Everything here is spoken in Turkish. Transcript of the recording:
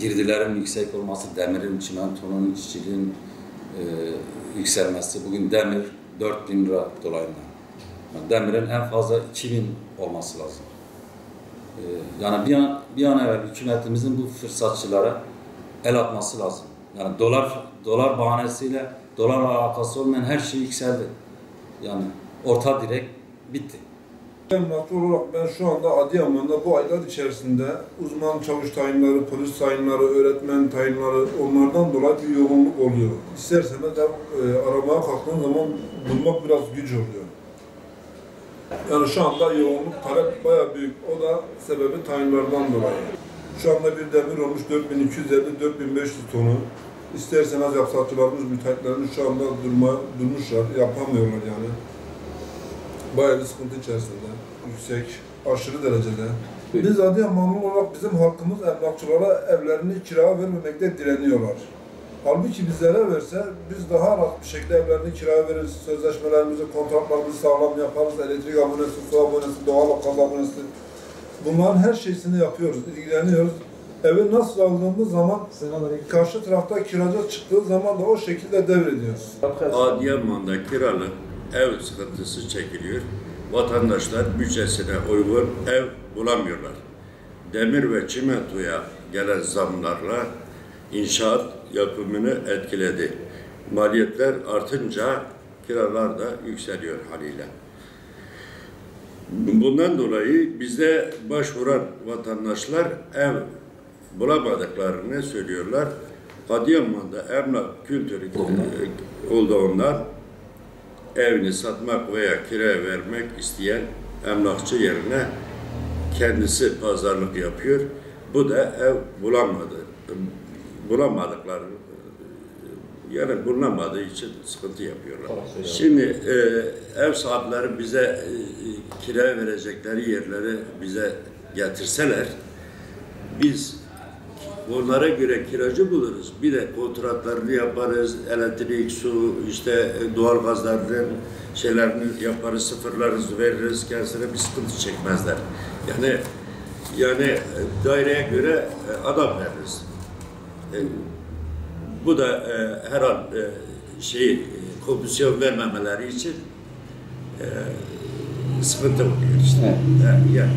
girdilerin yüksek olması, demirin, çimentonun, işçiliğin yükselmesi. Bugün demir 4.000 lira dolayında. Yani demirin en fazla 2.000 olması lazım. Yani bir an evvel hükümetimizin bu fırsatçılara el atması lazım. Yani dolar bahanesiyle dolarla alakası olmayan her şey yükseldi. Yani orta direk bitti. Emlakçı olarak ben şu anda Adıyaman'da bu aylar içerisinde uzman çavuş tayinleri, polis tayinleri, öğretmen tayinleri, onlardan dolayı bir yoğunluk oluyor. İsterseniz de aramaya kalktığın zaman bulmak biraz güç oluyor. Yani şu anda yoğunluk, talep bayağı büyük. O da sebebi tayinlerden dolayı. Şu anda bir demir olmuş 4250-4500 tonu. İsterseniz yapsatçılarımız, müteahhitlerimiz şu anda durmuşlar, yapamıyorlar yani. Bayağı bir sıkıntı içerisinde, yüksek, aşırı derecede. Biz Adıyamanlı olarak bizim halkımız emlakçılara evlerini kiraya vermemekte direniyorlar. Halbuki bizlere verse biz daha rahat bir şekilde evlerini kiraya veririz, sözleşmelerimizi, kontratlarımızı sağlam yaparız, elektrik abonesi, su abonesi, doğal gaz abonesi. Bunların her şeysini yapıyoruz, ilgileniyoruz. Evi nasıl aldığımız zaman karşı tarafta kiracı çıktığı zaman da o şekilde devrediyoruz. Adıyaman'da kiralık ev sıkıntısı çekiliyor. Vatandaşlar bütçesine uygun ev bulamıyorlar. Demir ve çimentoya gelen zamlarla inşaat yapımını etkiledi. Maliyetler artınca kiralar da yükseliyor haliyle. Bundan dolayı bize başvuran vatandaşlar ev bulamadıklarını söylüyorlar. Adıyaman'da emlak kültürü olduğundan evini satmak veya kiraya vermek isteyen emlakçı yerine kendisi pazarlık yapıyor. Bu da ev bulamadıkları yani bulunamadığı için sıkıntı yapıyorlar. Şimdi ev sahipleri bize kiraya verecekleri yerleri bize getirseler biz onlara göre kiracı buluruz. Bir de kontratlarını yaparız, elektrik, su, işte doğal gazların şeylerini yaparız, sıfırlarız, veririz, kendisine bir sıkıntı çekmezler. Yani daireye göre adam veririz. Bu da her an komisyon vermemeleri için sıkıntı oluyor işte. Evet. Yani.